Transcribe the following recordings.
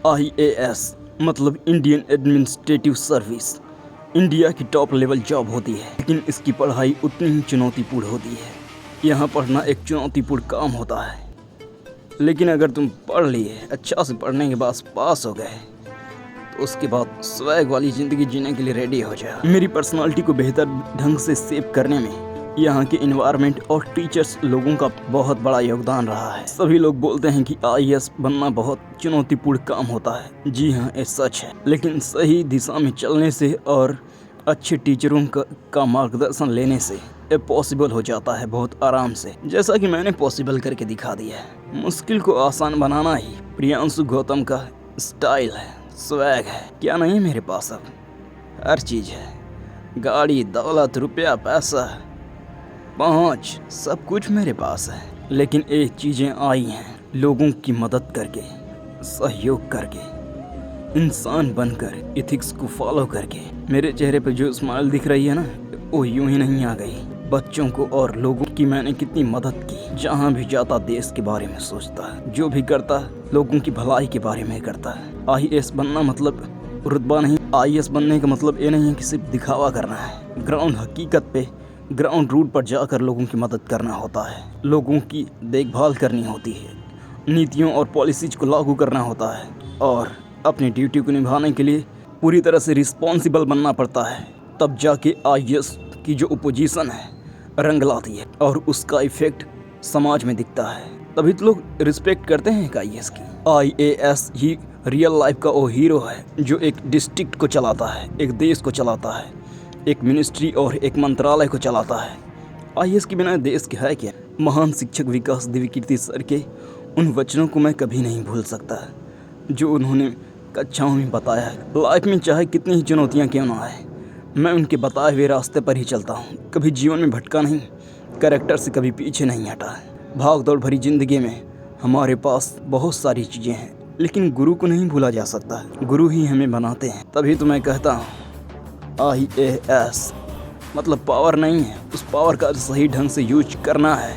IAS मतलब Indian administrative service India की top level job होती है, लेकिन इसकी पढ़ाई उतनी ही चुनौतीपूर्ण होती है। यहाँ पढ़ना एक चुनौतीपूर्ण काम होता है, लेकिन अगर तुम पढ़ लिए, अच्छा से पढ़ने के बाद पास हो गए, तो उसके बाद स्वैग वाली ज़िंदगी जीने के लिए रेडी हो जाए। मेरी पर्सनालिटी को बेहतर ढंग से सेव करने में यहाँ के इन्वायरमेंट और टीचर्स लोगों का बहुत बड़ा योगदान रहा है। सभी लोग बोलते हैं कि IAS बनना बहुत चुनौतीपूर्ण काम होता है। जी हाँ, ये सच है, लेकिन सही दिशा में चलने से और अच्छे टीचरों का मार्गदर्शन लेने से ये पॉसिबल हो जाता है बहुत आराम से, जैसा कि मैंने पॉसिबल करके दिखा दिया है। मुश्किल को आसान बनाना ही प्रियांशु गौतम का स्टाइल है, स्वैग है। क्या नहीं मेरे पास अब हर चीज़ है, गाड़ी, दौलत, रुपया, पैसा, पहुँच, सब कुछ मेरे पास है। लेकिन एक चीज़ें आई हैं, लोगों की मदद करके, सहयोग करके, इंसान बनकर, एथिक्स को फॉलो करके। मेरे चेहरे पे जो स्माइल दिख रही है ना, वो यूं ही नहीं आ गई। बच्चों को और लोगों की मैंने कितनी मदद की। जहाँ भी जाता देश के बारे में सोचता है, जो भी करता लोगों की भलाई के बारे में करता है। IAS बनना मतलब रुतबा नहीं, IAS बनने का मतलब ये नहीं है कि सिर्फ दिखावा करना है। ग्राउंड हकीकत पे, ग्राउंड रूट पर जाकर लोगों की मदद करना होता है, लोगों की देखभाल करनी होती है, नीतियों और पॉलिसीज को लागू करना होता है, और अपनी ड्यूटी को निभाने के लिए पूरी तरह से रिस्पॉन्सिबल बनना पड़ता है। तब जाके IAS की जो अपोजिशन है रंग लाती है और उसका इफेक्ट समाज में दिखता है। तभी तो लोग रिस्पेक्ट करते हैं IAS की। IAS ही रियल लाइफ का वो हीरो है जो एक डिस्ट्रिक्ट को चलाता है, एक देश को चलाता है, एक मिनिस्ट्री और एक मंत्रालय को चलाता है। IAS के बिना देश के है क्या? महान शिक्षक विकास दिव्यकीर्ति सर के उन वचनों को मैं कभी नहीं भूल सकता जो उन्होंने कक्षाओं में बताया है। लाइफ में चाहे कितनी ही चुनौतियाँ क्यों ना आए, मैं उनके बताए हुए रास्ते पर ही चलता हूँ। कभी जीवन में भटका नहीं, कैरेक्टर से कभी पीछे नहीं हटा है। भाग दौड़ भरी जिंदगी में हमारे पास बहुत सारी चीज़ें हैं, लेकिन गुरु को नहीं भूला जा सकता। गुरु ही हमें बनाते हैं। तभी तो मैं कहता हूँ IAS मतलब पावर नहीं है, उस पावर का सही ढंग से यूज करना है,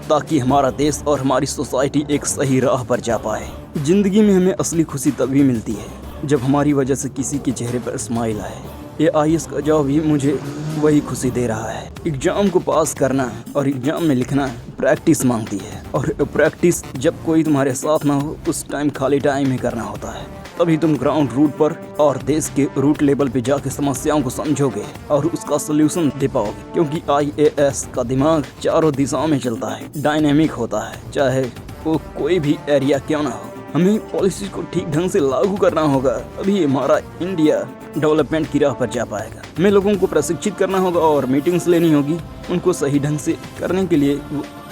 ताकि हमारा देश और हमारी सोसाइटी एक सही राह पर जा पाए। ज़िंदगी में हमें असली खुशी तभी मिलती है जब हमारी वजह से किसी के चेहरे पर स्माइल आए। ये IAS का जॉब ही मुझे वही खुशी दे रहा है। एग्ज़ाम को पास करना और एग्ज़ाम में लिखना प्रैक्टिस मांगती है, और प्रैक्टिस जब कोई तुम्हारे साथ ना हो उस टाइम खाली टाइम में करना होता है। तभी तुम ग्राउंड रूट पर और देश के रूट लेवल पे जाके समस्याओं को समझोगे और उसका सलूशन दे पाओगे, क्योंकि IAS का दिमाग चारों दिशाओं में चलता है, डायनेमिक होता है, चाहे वो कोई भी एरिया क्यों ना हो। हमें पॉलिसी को ठीक ढंग से लागू करना होगा, तभी हमारा इंडिया डेवलपमेंट की राह पर जा पाएगा। हमें लोगों को प्रशिक्षित करना होगा और मीटिंग्स लेनी होगी, उनको सही ढंग से करने के लिए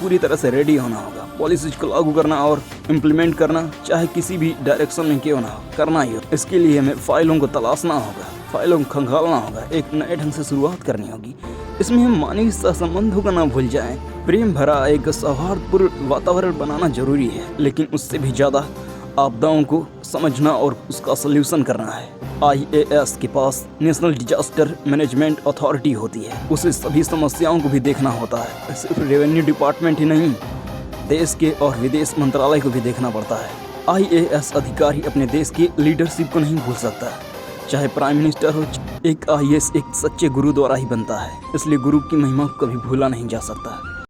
पूरी तरह से रेडी होना होगा। पॉलिसीज को लागू करना और इम्प्लीमेंट करना, चाहे किसी भी डायरेक्शन में क्यों ना हो, करना ही हो। इसके लिए हमें फाइलों को तलाशना होगा, फाइलों को खंगालना होगा, एक नए ढंग से शुरुआत करनी होगी। इसमें हम मानवीय सहसंबंधों का ना भूल जाएं। प्रेम भरा एक सौहार्दपूर्ण वातावरण बनाना जरूरी है, लेकिन उससे भी ज़्यादा आपदाओं को समझना और उसका सल्यूशन करना है। IAS के पास नेशनल डिजास्टर मैनेजमेंट अथॉरिटी होती है, उसे सभी समस्याओं को भी देखना होता है। सिर्फ रेवेन्यू डिपार्टमेंट ही नहीं, देश के और विदेश मंत्रालय को भी देखना पड़ता है। IAS अधिकारी अपने देश की लीडरशिप को नहीं भूल सकता, चाहे प्राइम मिनिस्टर हो। एक IAS एक सच्चे गुरु द्वारा ही बनता है, इसलिए गुरु की महिमा को कभी भूला नहीं जा सकता।